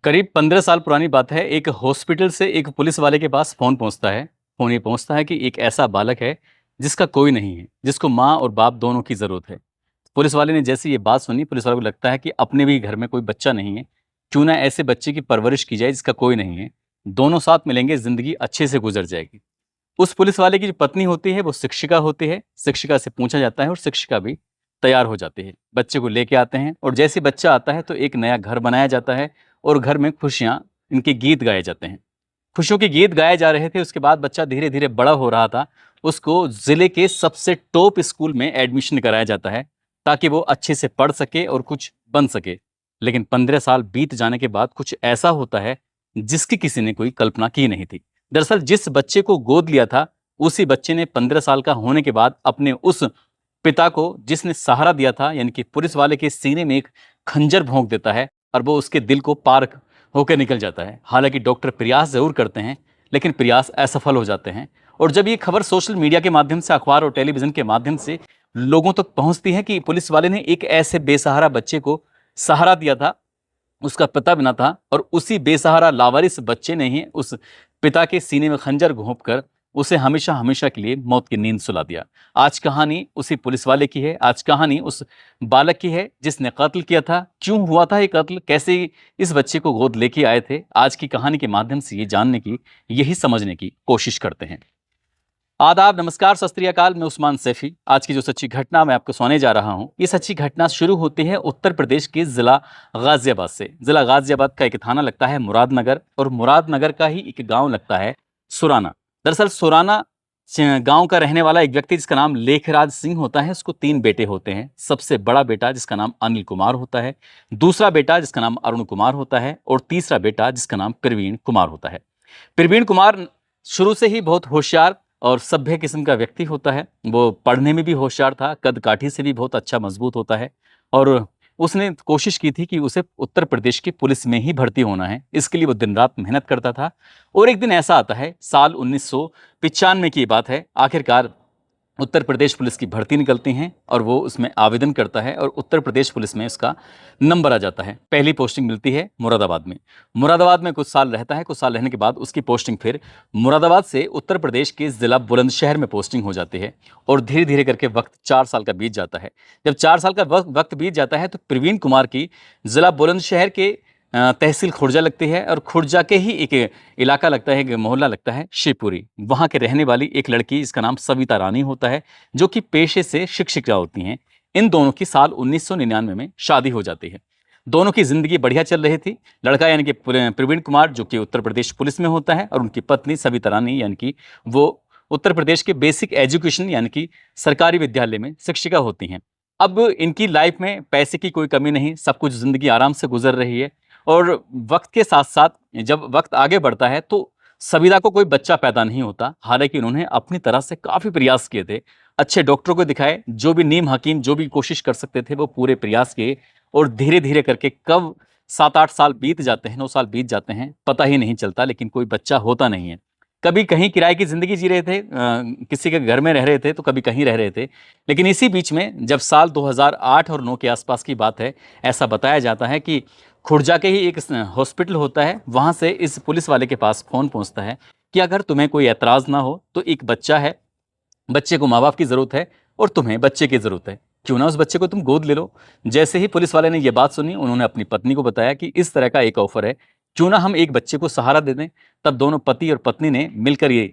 करीब 15 साल पुरानी बात है। एक हॉस्पिटल से एक पुलिस वाले के पास फ़ोन पहुँचता है। फ़ोन ये पहुँचता है कि एक ऐसा बालक है, जिसका कोई नहीं है, जिसको माँ और बाप दोनों की ज़रूरत है। पुलिस वाले ने जैसे ये बात सुनी, पुलिस वाले को लगता है कि अपने भी घर में कोई बच्चा नहीं है, क्यों ना ऐसे बच्चे की परवरिश की जाए जिसका कोई नहीं है। दोनों साथ मिलेंगे, ज़िंदगी अच्छे से गुज़र जाएगी। उस पुलिस वाले की जो पत्नी होती है, वो शिक्षिका होती है। शिक्षिका से पूछा जाता है और शिक्षिका भी तैयार हो जाती है। बच्चे को लेके आते हैं और जैसे ही बच्चा आता है तो एक नया घर बनाया जाता है और घर में खुशियाँ, इनके गीत गाए जाते हैं। खुशियों के गीत गाए जा रहे थे, उसके बाद बच्चा धीरे-धीरे बड़ा हो रहा था। उसको ज़िले के सबसे टॉप स्कूल में एडमिशन कराया जाता है, ताकि वो अच्छे से पढ़ सके और कुछ बन सके। लेकिन 15 साल बीत जाने के बाद कुछ ऐसा होता है, जिसकी किसी ने कोई कल्पना की नहीं थी। दरअसल जिस बच्चे को गोद लिया था, उसी बच्चे ने 15 साल का होने के बाद अपने उस पिता को, जिसने सहारा दिया था, यानी कि पुलिस वाले के सीने में एक खंजर भोंक देता है और वो उसके दिल को पार होकर निकल जाता है। हालाँकि डॉक्टर प्रयास ज़रूर करते हैं, लेकिन प्रयास असफल हो जाते हैं। और जब ये खबर सोशल मीडिया के माध्यम से, अखबार और टेलीविज़न के माध्यम से लोगों तक पहुँचती है कि पुलिस वाले ने एक ऐसे बेसहारा बच्चे को सहारा दिया था, उसका पिता भी ना था, और उसी बेसहारा लावारिस बच्चे ने ही उस पिता के सीने में खंजर घोंपकर उसे हमेशा-हमेशा के लिए मौत की नींद सुला दिया। आज कहानी उसी पुलिस वाले की है, आज कहानी उस बालक की है जिसने कत्ल किया था। क्यों हुआ था ये कत्ल? कैसे इस बच्चे को गोद लेके आए थे? आज की कहानी के माध्यम से ये जानने की, यही समझने की कोशिश करते हैं। आदाब, नमस्कार, सत श्री अकाल। मैं उस्मान सैफी। आज की जो सच्ची घटना मैं आपको सुनाने जा रहा हूँ, ये सच्ची घटना शुरू होती है उत्तर प्रदेश के ज़िला गाज़ियाबाद से। ज़िला गाज़ियाबाद का एक थाना लगता है मुरादनगर, और मुरादनगर का ही एक गाँव लगता है सुराना। दरअसल सुराना गाँव का रहने वाला एक व्यक्ति जिसका नाम लेखराज सिंह होता है, उसको 3 बेटे होते हैं। सबसे बड़ा बेटा जिसका नाम अनिल कुमार होता है, दूसरा बेटा जिसका नाम अरुण कुमार होता है, और तीसरा बेटा जिसका नाम प्रवीण कुमार होता है। प्रवीण कुमार शुरू से ही बहुत होशियार और सभ्य किस्म का व्यक्ति होता है। वो पढ़ने में भी होशियार था, कद-काठी से भी बहुत अच्छा मज़बूत होता है, और उसने कोशिश की थी कि उसे उत्तर प्रदेश की पुलिस में ही भर्ती होना है। इसके लिए वो दिन-रात मेहनत करता था। और एक दिन ऐसा आता है, साल 1995 की बात है, आखिरकार उत्तर प्रदेश पुलिस की भर्ती निकलती हैं और वो उसमें आवेदन करता है और उत्तर प्रदेश पुलिस में उसका नंबर आ जाता है। पहली पोस्टिंग मिलती है मुरादाबाद में। मुरादाबाद में कुछ साल रहता है, कुछ साल रहने के बाद उसकी पोस्टिंग फिर मुरादाबाद से उत्तर प्रदेश के ज़िला बुलंदशहर में पोस्टिंग हो जाती है, और धीरे-धीरे करके वक़्त 4 साल का बीत जाता है। जब 4 साल का वक़्त बीत जाता है तो प्रवीण कुमार की ज़िला बुलंदशहर के तहसील खुर्जा लगती है, और खुर्जा के ही एक इलाका लगता है, एक मोहल्ला लगता है शिवपुरी। वहाँ के रहने वाली एक लड़की जिसका नाम सविता रानी होता है, जो कि पेशे से शिक्षिका होती हैं। इन दोनों की साल 1999 में शादी हो जाती है। दोनों की ज़िंदगी बढ़िया चल रही थी। लड़का यानी कि प्रवीण कुमार, जो कि उत्तर प्रदेश पुलिस में होता है, और उनकी पत्नी सविता रानी यानी कि वो उत्तर प्रदेश के बेसिक एजुकेशन यानी कि सरकारी विद्यालय में शिक्षिका होती हैं। अब इनकी लाइफ में पैसे की कोई कमी नहीं, सब कुछ ज़िंदगी आराम से गुज़र रही है। और वक्त के साथ-साथ जब वक्त आगे बढ़ता है तो सविता को कोई बच्चा पैदा नहीं होता। हालाँकि उन्होंने अपनी तरफ से काफ़ी प्रयास किए थे। अच्छे डॉक्टरों को दिखाए, जो भी नीम हकीम जो भी कोशिश कर सकते थे वो पूरे प्रयास किए, और धीरे-धीरे करके कब 7-8 साल बीत जाते हैं, 9 साल बीत जाते हैं, पता ही नहीं चलता, लेकिन कोई बच्चा होता नहीं है। कभी कहीं किराए की ज़िंदगी जी रहे थे, किसी के घर में रह रहे थे, तो कभी कहीं रह रहे थे। लेकिन इसी बीच में जब साल 2008 और 9 के आसपास की बात है, ऐसा बताया जाता है कि खुर्जा के ही एक हॉस्पिटल होता है, वहाँ से इस पुलिस वाले के पास फ़ोन पहुँचता है कि अगर तुम्हें कोई ऐतराज़ ना हो तो एक बच्चा है, बच्चे को माँ-बाप की ज़रूरत है और तुम्हें बच्चे की ज़रूरत है। क्यों ना उस बच्चे को तुम गोद ले लो। जैसे ही पुलिस वाले ने ये बात सुनी, उन्होंने अपनी पत्नी को बताया कि इस तरह का एक ऑफ़र है, क्यों ना हम एक बच्चे को सहारा दे दें। तब दोनों पति और पत्नी ने मिलकर ये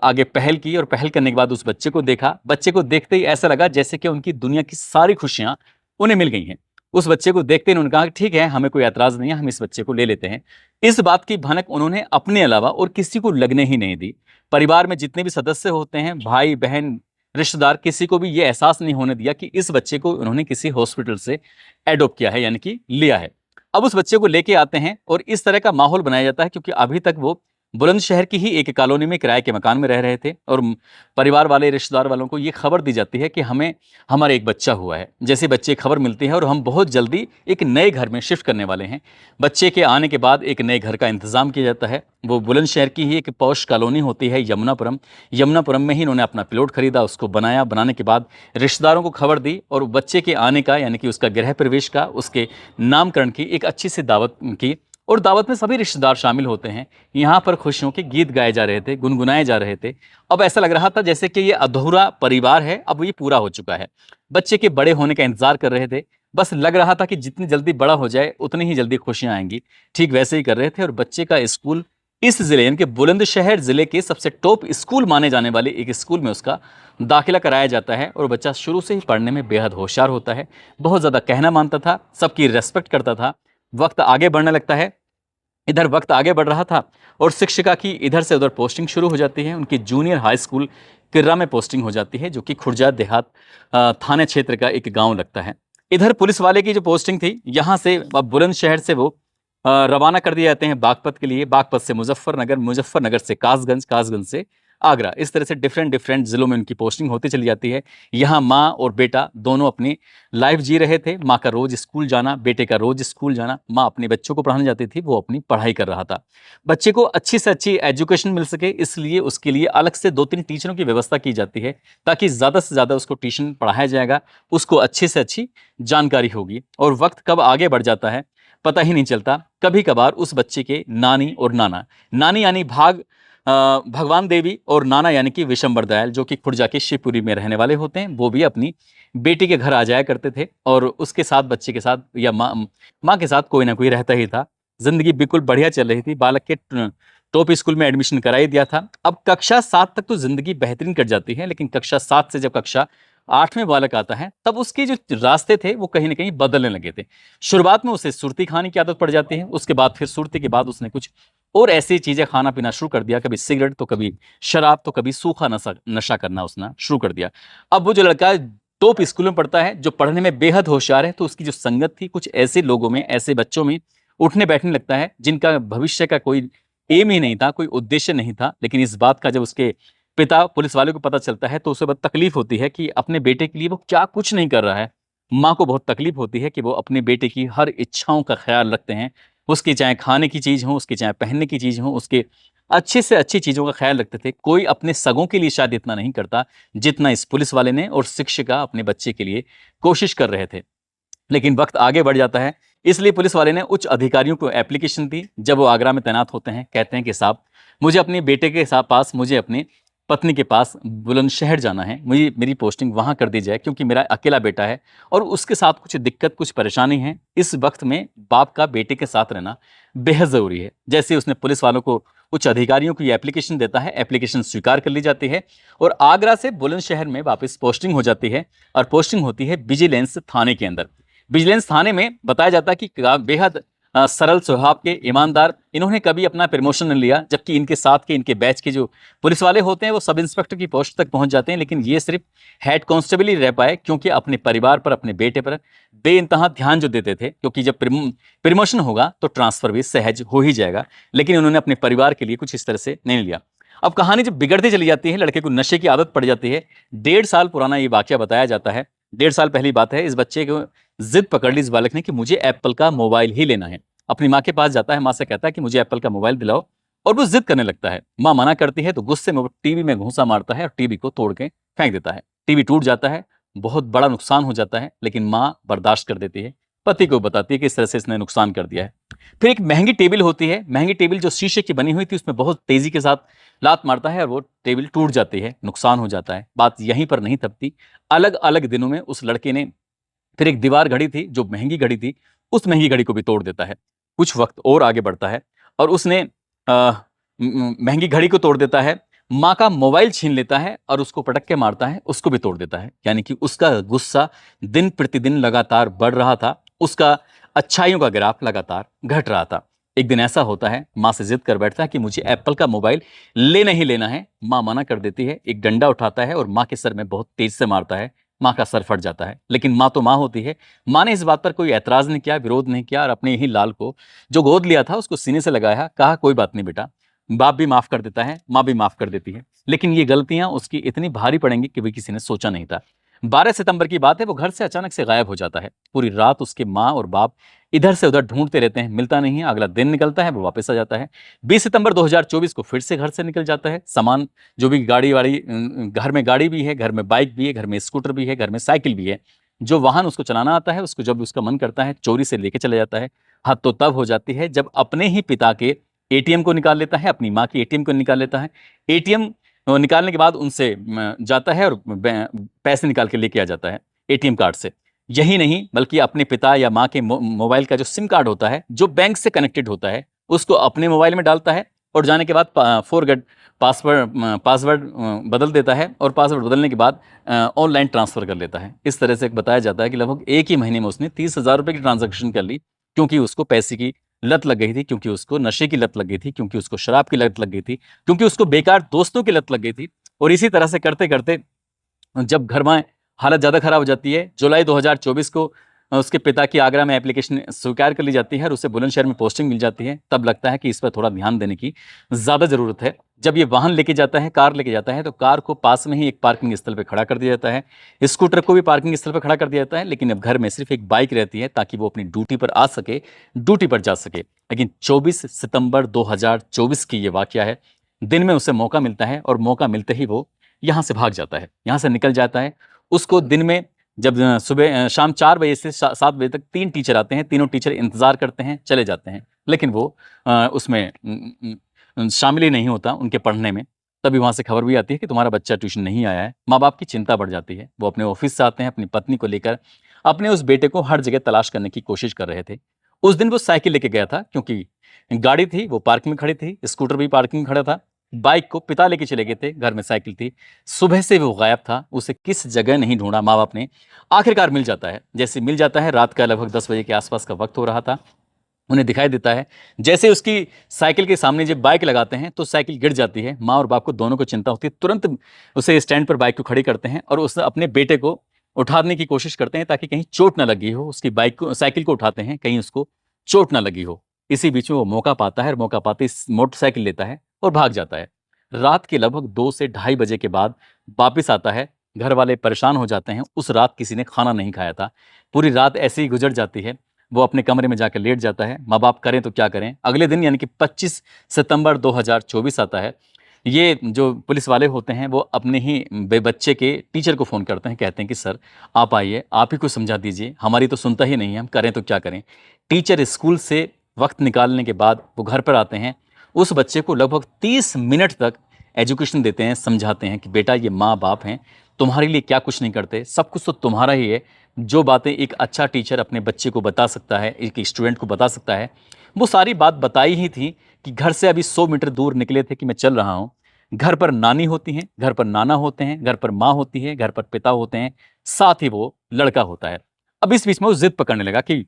आगे पहल की, और पहल करने के बाद उस बच्चे को देखा। बच्चे को देखते ही ऐसा लगा जैसे कि उनकी दुनिया की सारी खुशियाँ उन्हें मिल गई हैं। उस बच्चे को देखते ही उन्होंने कहा, ठीक है, हमें कोई ऐतराज़ नहीं है, हम इस बच्चे को ले लेते हैं। इस बात की भनक उन्होंने अपने अलावा और किसी को लगने ही नहीं दी। परिवार में जितने भी सदस्य होते हैं, भाई-बहन, रिश्तेदार, किसी को भी ये एहसास नहीं होने दिया कि इस बच्चे को उन्होंने किसी हॉस्पिटल से एडॉप्ट किया है, यानी कि लिया है। अब उस बच्चे को लेके आते हैं और इस तरह का माहौल बनाया जाता है, क्योंकि अभी तक वो बुलंदशहर की ही एक कॉलोनी में किराए के मकान में रह रहे थे, और परिवार वाले, रिश्तेदार वालों को ये खबर दी जाती है कि हमें हमारा एक बच्चा हुआ है। जैसे बच्चे की खबर मिलती है और हम बहुत जल्दी एक नए घर में शिफ्ट करने वाले हैं। बच्चे के आने के बाद एक नए घर का इंतज़ाम किया जाता है। वो बुलंदशहर की ही एक पॉश कॉलोनी होती है यमुनापुरम। यमुनापुरम में ही इन्होंने अपना प्लॉट खरीदा, उसको बनाया। बनाने के बाद रिश्तेदारों को खबर दी, और बच्चे के आने का यानी कि उसका गृह प्रवेश का, उसके नामकरण की एक अच्छी सी दावत की, और दावत में सभी रिश्तेदार शामिल होते हैं। यहाँ पर खुशियों के गीत गाए जा रहे थे, गुनगुनाए जा रहे थे। अब ऐसा लग रहा था जैसे कि ये अधूरा परिवार है, अब ये पूरा हो चुका है। बच्चे के बड़े होने का इंतजार कर रहे थे। बस लग रहा था कि जितनी जल्दी बड़ा हो जाए उतनी ही जल्दी खुशियां आएंगी। ठीक वैसे ही कर रहे थे। और बच्चे का स्कूल इस जिले यानी कि बुलंदशहर जिले के सबसे टॉप स्कूल माने जाने वाले एक स्कूल में उसका दाखिला कराया जाता है। और बच्चा शुरू से ही पढ़ने में बेहद होशियार होता है, बहुत ज़्यादा कहना मानता था, सबकी रेस्पेक्ट करता था। वक्त आगे बढ़ने लगता है। इधर वक्त आगे बढ़ रहा था और शिक्षिका की इधर से उधर पोस्टिंग शुरू हो जाती है। उनकी जूनियर हाई स्कूल किर्रा में पोस्टिंग हो जाती है, जो कि खुर्जा देहात थाने क्षेत्र का एक गांव लगता है। इधर पुलिस वाले की जो पोस्टिंग थी, यहाँ से अब बुलंदशहर से वो रवाना कर दिए जाते हैं बागपत के लिए, बागपत से मुजफ्फरनगर, मुजफ्फरनगर से कासगंज, कासगंज से आगरा। इस तरह से डिफरेंट डिफरेंट जिलों में उनकी पोस्टिंग होती चली जाती है। यहाँ माँ और बेटा दोनों अपनी लाइफ जी रहे थे। माँ का रोज स्कूल जाना, बेटे का रोज स्कूल जाना। माँ अपने बच्चों को पढ़ाने जाती थी, वो अपनी पढ़ाई कर रहा था। बच्चे को अच्छी से अच्छी एजुकेशन मिल सके, इसलिए उसके लिए अलग से 2-3 टीचरों की व्यवस्था की जाती है, ताकि ज़्यादा से ज़्यादा उसको ट्यूशन पढ़ाया जाएगा, उसको अच्छी से अच्छी जानकारी होगी। और वक्त कब आगे बढ़ जाता है पता ही नहीं चलता। कभी कभार उस बच्चे के नानी और नाना, नानी यानी भगवान देवी, और नाना यानी कि विशंबर दयाल, जो कि खुर्जा के शिवपुरी में रहने वाले होते हैं, वो भी अपनी बेटी के घर आ जाया करते थे। और उसके साथ, बच्चे के साथ या माँ के साथ कोई ना कोई रहता ही था। जिंदगी बिल्कुल बढ़िया चल रही थी। बालक के टॉप स्कूल में एडमिशन करा ही दिया था। अब कक्षा 7 तक तो जिंदगी बेहतरीन कट जाती है, लेकिन कक्षा 7 से जब कक्षा 8 में बालक आता है, तब उसके जो रास्ते थे वो कहीं ना कहीं बदलने लगे थे। शुरुआत में उसे सुर्ती खाने की आदत पड़ जाती है। उसके बाद फिर सुर्ती के बाद उसने कुछ और ऐसी चीजें खाना पीना शुरू कर दिया, कभी सिगरेट तो कभी शराब तो कभी सूखा नशा नशा करना उसने शुरू कर दिया। अब वो जो लड़का टॉप स्कूल में पढ़ता है, जो पढ़ने में बेहद होशियार है, तो उसकी जो संगत थी कुछ ऐसे लोगों में, ऐसे बच्चों में उठने बैठने लगता है जिनका भविष्य का कोई एम ही नहीं था, कोई उद्देश्य नहीं था। लेकिन इस बात का जब उसके पिता पुलिस वाले को पता चलता है, तो उसे बहुत तकलीफ होती है कि अपने बेटे के लिए वो क्या कुछ नहीं कर रहा है। माँ को बहुत तकलीफ होती है कि वो अपने बेटे की हर इच्छाओं का ख्याल रखते हैं। उसकी चाहे खाने की चीज़ हो, उसकी चाहे पहनने की चीज़ हो, उसके अच्छे से अच्छी चीज़ों का ख्याल रखते थे। कोई अपने सगों के लिए शायद इतना नहीं करता जितना इस पुलिस वाले ने और शिक्षिका अपने बच्चे के लिए कोशिश कर रहे थे। लेकिन वक्त आगे बढ़ जाता है, इसलिए पुलिस वाले ने उच्च अधिकारियों को एप्लीकेशन दी। जब वो आगरा में तैनात होते हैं, कहते हैं कि साहब, मुझे अपने बेटे के साथ पास, मुझे अपने पत्नी के पास बुलंदशहर जाना है, मुझे मेरी पोस्टिंग वहाँ कर दी जाए, क्योंकि मेरा अकेला बेटा है और उसके साथ कुछ दिक्कत, कुछ परेशानी है। इस वक्त में बाप का बेटे के साथ रहना बेहद ज़रूरी है। जैसे उसने पुलिस वालों को, उच्च अधिकारियों को ये एप्लीकेशन देता है, एप्लीकेशन स्वीकार कर ली जाती है और आगरा से बुलंदशहर में वापस पोस्टिंग हो जाती है। और पोस्टिंग होती है विजिलेंस थाने के अंदर। विजिलेंस थाने में बताया जाता है कि बेहद सरल स्वभाव के, ईमानदार, इन्होंने कभी अपना प्रमोशन नहीं लिया। जबकि इनके साथ के, इनके बैच के जो पुलिस वाले होते हैं वो सब इंस्पेक्टर की पोस्ट तक पहुंच जाते हैं, लेकिन ये सिर्फ हेड कांस्टेबल ही रह पाए, क्योंकि अपने परिवार पर, अपने बेटे पर बेइंतहा ध्यान जो देते थे। क्योंकि जब प्रमोशन होगा तो ट्रांसफर भी सहज हो ही जाएगा, लेकिन उन्होंने अपने परिवार के लिए कुछ इस तरह से नहीं लिया। अब कहानी जब बिगड़ती चली जाती है, लड़के को नशे की आदत पड़ जाती है। 1.5 साल पुराना ये वाकया बताया जाता है। 1.5 साल पहली बात है। इस बच्चे को जिद पकड़ ली इस बालक ने कि मुझे एप्पल का मोबाइल ही लेना है। अपनी माँ के पास जाता है, माँ से कहता है कि मुझे एप्पल का मोबाइल दिलाओ, और वो जिद करने लगता है। माँ मना करती है तो गुस्से में वो टीवी में घूंसा मारता है और टीवी को तोड़ के फेंक देता है। टीवी टूट जाता है, बहुत बड़ा नुकसान हो जाता है, लेकिन माँ बर्दाश्त कर देती है। पति को बताती है कि इस तरह से इसने नुकसान कर दिया है। फिर एक महंगी टेबल होती है। महंगी टेबल जो शीशे की बनी हुई थी, उसमें बहुत तेजी के साथ लात मारता है और वो टेबल टूट जाती है, नुकसान हो जाता है। बात यहीं पर नहीं थकती। अलग अलग दिनों में उस लड़के ने फिर एक दीवार घड़ी थी, जो महंगी घड़ी थी, उस महंगी घड़ी को भी तोड़ देता है। कुछ वक्त और आगे बढ़ता है और उसने महंगी घड़ी को तोड़ देता है, माँ का मोबाइल छीन लेता है और उसको पटक के मारता है, उसको भी तोड़ देता है। यानी कि उसका गुस्सा दिन प्रतिदिन लगातार बढ़ रहा था, उसका अच्छाइयों का ग्राफ लगातार घट रहा था। एक दिन ऐसा होता है, माँ से जिद कर बैठता है कि मुझे एप्पल का मोबाइल लेना ही लेना है। माँ मना कर देती है, एक डंडा उठाता है और माँ के सर में बहुत तेज से मारता है। माँ का सर फट जाता है, लेकिन माँ तो माँ होती है। माँ ने इस बात पर कोई ऐतराज नहीं किया, विरोध नहीं किया, और अपने ही लाल को जो गोद लिया था उसको सीने से लगाया, कहा कोई बात नहीं बेटा। बाप भी माफ कर देता है, माँ भी माफ कर देती है। लेकिन ये गलतियां उसकी इतनी भारी पड़ेंगी कि भी किसी ने सोचा नहीं था। 12 सितंबर की बात है, वो घर से अचानक से गायब हो जाता है। पूरी रात उसके माँ और बाप इधर से उधर ढूंढते रहते हैं, मिलता नहीं है। अगला दिन निकलता है, वो वापस आ जाता है। 20 सितंबर 2024 को फिर से घर से निकल जाता है। सामान, जो भी गाड़ी वाड़ी, घर में गाड़ी भी है, घर में बाइक भी है, घर में स्कूटर भी है, घर में साइकिल भी है। जो वाहन उसको चलाना आता है, उसको जब उसका मन करता है चोरी से लेके चला जाता है। हद तो तब हो जाती है जब अपने ही पिता के एटीएम को निकाल लेता है, अपनी माँ की एटीएम को निकाल लेता है। एटीएम निकालने के बाद उनसे जाता है और पैसे निकाल के लेके आ जाता है एटीएम कार्ड से। यही नहीं बल्कि अपने पिता या माँ के मोबाइल का जो सिम कार्ड होता है, जो बैंक से कनेक्टेड होता है, उसको अपने मोबाइल में डालता है और जाने के बाद फॉरगेट पासवर्ड बदल देता है और पासवर्ड बदलने के बाद ऑनलाइन ट्रांसफ़र कर लेता है। इस तरह से बताया जाता है कि लगभग एक ही महीने में उसने 30,000 रुपये की ट्रांजैक्शन कर ली, क्योंकि उसको पैसे की लत लग गई थी, क्योंकि उसको नशे की लत लग गई थी, क्योंकि उसको शराब की लत लग गई थी, क्योंकि उसको बेकार दोस्तों की लत लग गई थी। और इसी तरह से करते-करते जब घर में हालत ज़्यादा ख़राब हो जाती है, जुलाई 2024 को उसके पिता की आगरा में एप्लीकेशन स्वीकार कर ली जाती है और उसे बुलंदशहर में पोस्टिंग मिल जाती है। तब लगता है कि इस पर थोड़ा ध्यान देने की ज़्यादा ज़रूरत है। जब ये वाहन लेके जाता है, कार लेके जाता है, तो कार को पास में ही एक पार्किंग स्थल पे खड़ा कर दिया जाता है। स्कूटर को भी पार्किंग स्थल पे खड़ा कर दिया जाता है, लेकिन अब घर में सिर्फ एक बाइक रहती है ताकि वो अपनी ड्यूटी पर आ सके, ड्यूटी पर जा सके। लेकिन 24 सितंबर 2024 की ये वाक़या है। दिन में उसे मौका मिलता है और मौका मिलते ही वो यहाँ से भाग जाता है, यहाँ से निकल जाता है। उसको दिन में जब शाम 4 बजे से 7 बजे तक 3 टीचर आते हैं, तीनों टीचर इंतज़ार करते हैं, चले जाते हैं। लेकिन वो उसमें शामिल ही नहीं होता उनके पढ़ने में। तभी वहाँ से खबर भी आती है कि तुम्हारा बच्चा ट्यूशन नहीं आया है। माँ-बाप की चिंता बढ़ जाती है। वो अपने ऑफ़िस से आते हैं, अपनी पत्नी को लेकर, अपने उस बेटे को हर जगह तलाश करने की कोशिश कर रहे थे। उस दिन वो साइकिल लेके गया था, क्योंकि गाड़ी थी, वो पार्किंग में खड़ी थी, स्कूटर भी पार्किंग में खड़ा था। बाइक को पिता लेके चले गए थे, घर में साइकिल थी। सुबह से वो गायब था, उसे किस जगह नहीं ढूँढा माँ-बाप ने। आखिरकार मिल जाता है। जैसे मिल जाता है, रात का लगभग 10 बजे के आसपास का वक्त हो रहा था। उन्हें दिखाई देता है, जैसे उसकी साइकिल के सामने जब बाइक लगाते हैं तो साइकिल गिर जाती है। माँ और बाप को दोनों को चिंता होती है। तुरंत उसे स्टैंड पर बाइक को खड़ी करते हैं और उस अपने बेटे को उठाने की कोशिश करते हैं ताकि कहीं चोट ना लगी हो। उसकी बाइक को, साइकिल को उठाते हैं, कहीं उसको चोट ना लगी हो। इसी बीच में वो मौका पाता है और मौका पाते ही मोटरसाइकिल लेता है और भाग जाता है। रात के लगभग 2 से ढाई बजे के बाद वापिस आता है। घर वाले परेशान हो जाते हैं। उस रात किसी ने खाना नहीं खाया था। पूरी रात ऐसे ही गुजर जाती है। वो अपने कमरे में जाकर लेट जाता है। माँ-बाप करें तो क्या करें? अगले दिन यानी कि 25 सितंबर 2024 आता है। ये जो पुलिस वाले होते हैं वो अपने ही बच्चे के टीचर को फ़ोन करते हैं, कहते हैं कि सर आप आइए, आप ही कुछ समझा दीजिए, हमारी तो सुनता ही नहीं है, हम करें तो क्या करें? टीचर स्कूल से वक़्त निकालने के बाद वो घर पर आते हैं। उस बच्चे को लगभग 30 मिनट तक एजुकेशन देते हैं, समझाते हैं कि बेटा ये माँ-बाप हैं, तुम्हारे लिए क्या कुछ नहीं करते, सब कुछ तो तुम्हारा ही है। जो बातें एक अच्छा टीचर अपने बच्चे को बता सकता है, एक स्टूडेंट को बता सकता है, वो सारी बात बताई ही थी कि घर से अभी 100 मीटर दूर निकले थे कि मैं चल रहा हूँ। घर पर नानी होती हैं, घर पर नाना होते हैं, घर पर माँ होती है, घर पर पिता होते हैं, साथ ही वो लड़का होता है। अब इस बीच में वो ज़िद पकड़ने लगा कि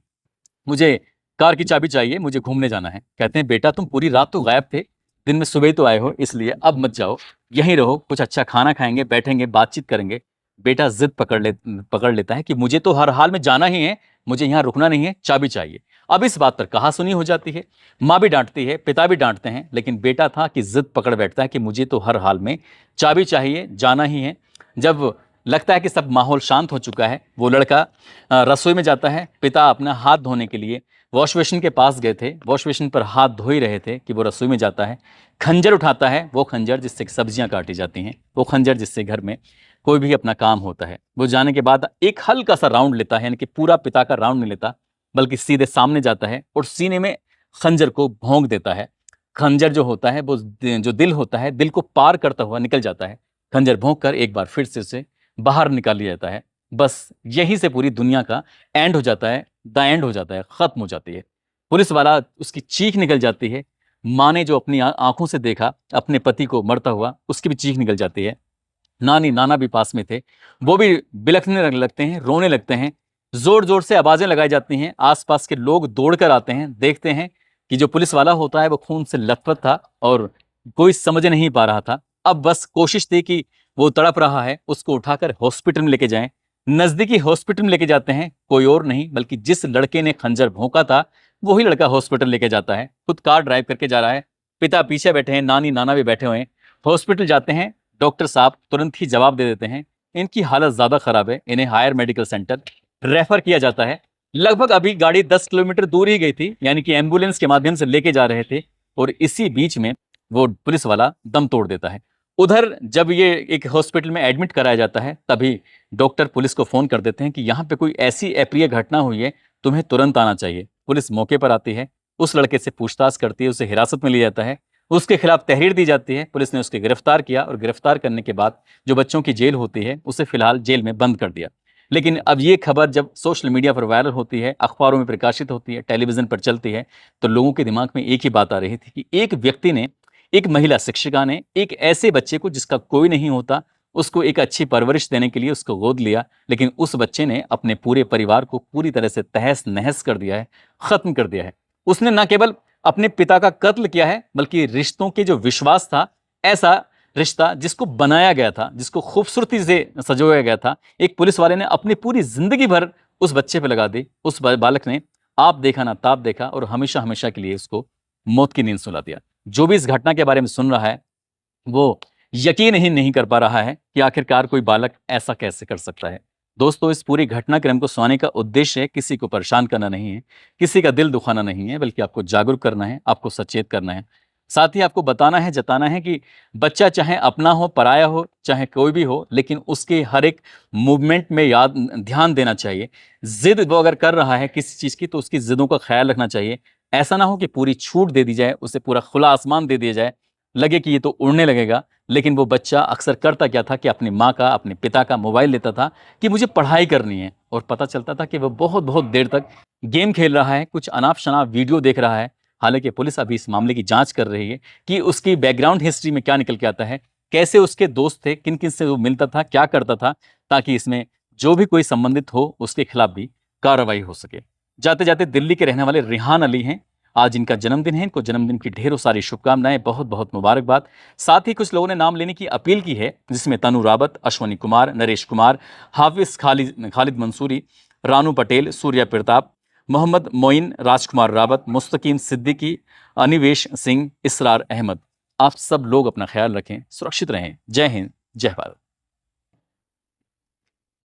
मुझे कार की चाबी चाहिए, मुझे घूमने जाना है। कहते हैं बेटा तुम पूरी रात तो गायब थे, दिन में सुबह ही तो आए हो, इसलिए अब मत जाओ, यहीं रहो, कुछ अच्छा खाना खाएँगे, बैठेंगे, बातचीत करेंगे। बेटा ज़िद पकड़ लेता है कि मुझे तो हर हाल में जाना ही है, मुझे यहाँ रुकना नहीं है, चाबी चाहिए। अब इस बात पर कहा-सुनी हो जाती है, माँ भी डाँटती है, पिता भी डाँटते हैं, लेकिन बेटा था कि ज़िद पकड़ बैठता है कि मुझे तो हर हाल में चाबी चाहिए, जाना ही है। जब लगता है कि सब माहौल शांत हो चुका है, वो लड़का रसोई में जाता है। पिता अपना हाथ धोने के लिए वॉश बेसिन के पास गए थे, वॉश बेसिन पर हाथ धो ही रहे थे कि वो रसोई में जाता है। खंजर उठाता है, वो खंजर जिससे सब्जियाँ काटी जाती हैं, वो खंजर जिससे घर में कोई भी अपना काम होता है। वो जाने के बाद एक हल्का-सा राउंड लेता है, यानी कि पूरा पिता का राउंड नहीं लेता, बल्कि सीधे सामने जाता है और सीने में खंजर को भोंक देता है। खंजर जो होता है वो जो दिल होता है, दिल को पार करता हुआ निकल जाता है। खंजर भोंक कर एक बार फिर से उसे बाहर निकाल लिया जाता है। बस यहीं से पूरी दुनिया का एंड हो जाता है, द एंड हो जाता है, खत्म हो जाती है। पुलिस वाला उसकी चीख निकल जाती है। माँ ने जो अपनी आँखों से देखा अपने पति को मरता हुआ, उसकी भी चीख निकल जाती है। नानी, नाना भी पास में थे। वो भी बिलखने लगते हैं, रोने लगते हैं। ज़ोर-ज़ोर से आवाज़ें लगाई जाती हैं। आस-पास के लोग दौड़ कर आते हैं, देखते हैं कि जो पुलिस वाला होता है वो खून से लथपथ था और कोई समझ नहीं पा रहा था। अब बस कोशिश थी कि वो तड़प रहा है, उसको उठाकर हॉस्पिटल में लेके जाएँ। नज़दीकी हॉस्पिटल में लेके जाते हैं, कोई और नहीं बल्कि जिस लड़के ने खंजर भोंका था, वही लड़का हॉस्पिटल लेके जाता है। खुद कार ड्राइव करके जा रहा है। पिता पीछे बैठे हैं, नानी, नाना भी बैठे हुए हैं। हॉस्पिटल जाते हैं, डॉक्टर साहब तुरंत ही जवाब दे देते हैं, इनकी हालत ज़्यादा ख़राब है, इन्हें हायर मेडिकल सेंटर रेफ़र किया जाता है। लगभग अभी गाड़ी 10 किलोमीटर दूर ही गई थी, यानी कि एम्बुलेंस के माध्यम से लेके जा रहे थे और इसी बीच में वो पुलिस वाला दम तोड़ देता है। उधर जब ये एक हॉस्पिटल में एडमिट कराया जाता है, तभी डॉक्टर पुलिस को फ़ोन कर देते हैं कि यहाँ पे कोई ऐसी अप्रिय घटना हुई है, तुम्हें तुरंत आना चाहिए। पुलिस मौके पर आती है, उस लड़के से पूछताछ करती है, उसे हिरासत में लिया जाता है, उसके खिलाफ तहरीर दी जाती है। पुलिस ने उसके गिरफ्तार किया और गिरफ्तार करने के बाद जो बच्चों की जेल होती है उसे फिलहाल जेल में बंद कर दिया। लेकिन अब ये खबर जब सोशल मीडिया पर वायरल होती है, अखबारों में प्रकाशित होती है, टेलीविजन पर चलती है, तो लोगों के दिमाग में एक ही बात आ रही थी कि एक व्यक्ति ने, एक महिला शिक्षिका ने एक ऐसे बच्चे को जिसका कोई नहीं होता, उसको एक अच्छी परवरिश देने के लिए उसको गोद लिया, लेकिन उस बच्चे ने अपने पूरे परिवार को पूरी तरह से तहस नहस कर दिया है, खत्म कर दिया है। उसने न केवल अपने पिता का कत्ल किया है, बल्कि रिश्तों के जो विश्वास था, ऐसा रिश्ता जिसको बनाया गया था, जिसको खूबसूरती से सजोया गया था, एक पुलिस वाले ने अपनी पूरी जिंदगी भर उस बच्चे पे लगा दी। उस बालक ने आप देखा ना ताप देखा और हमेशा हमेशा के लिए उसको मौत की नींद सुला दिया। जो भी इस घटना के बारे में सुन रहा है, वो यकीन ही नहीं कर पा रहा है कि आखिरकार कोई बालक ऐसा कैसे कर सकता है। दोस्तों, इस पूरी घटनाक्रम को सुनाने का उद्देश्य किसी को परेशान करना नहीं है, किसी का दिल दुखाना नहीं है, बल्कि आपको जागरूक करना है, आपको सचेत करना है। साथ ही आपको बताना है, जताना है कि बच्चा चाहे अपना हो, पराया हो, चाहे कोई भी हो, लेकिन उसके हर एक मूवमेंट में याद ध्यान देना चाहिए। जिद वो अगर कर रहा है किसी चीज़ की, तो उसकी जिदों का ख्याल रखना चाहिए। ऐसा ना हो कि पूरी छूट दे दी जाए, उसे पूरा खुला आसमान दे दिया जाए, लगे कि ये तो उड़ने लगेगा। लेकिन वो बच्चा अक्सर करता क्या था कि अपनी माँ का, अपने पिता का मोबाइल लेता था कि मुझे पढ़ाई करनी है, और पता चलता था कि वो बहुत बहुत देर तक गेम खेल रहा है, कुछ अनाप शनाप वीडियो देख रहा है। हालांकि पुलिस अभी इस मामले की जांच कर रही है कि उसकी बैकग्राउंड हिस्ट्री में क्या निकल के आता है, कैसे उसके दोस्त थे, किन किन से वो मिलता था, क्या करता था, ताकि इसमें जो भी कोई संबंधित हो उसके खिलाफ भी कार्रवाई हो सके। जाते जाते दिल्ली के रहने वाले रिहान अली हैं, आज इनका जन्मदिन है। इनको जन्मदिन की ढेरों सारी शुभकामनाएं, बहुत बहुत मुबारकबाद। साथ ही कुछ लोगों ने नाम लेने की अपील की है, जिसमें तनु रावत, अश्वनी कुमार, नरेश कुमार, हाफिज खालिद मंसूरी, रानू पटेल, सूर्या प्रताप, मोहम्मद मोइन, राजकुमार रावत, मुस्तकीम सिद्दीकी, अनिवेश सिंह, इसरार अहमद। आप सब लोग अपना ख्याल रखें, सुरक्षित रहें। जय हिंद, जय भारत।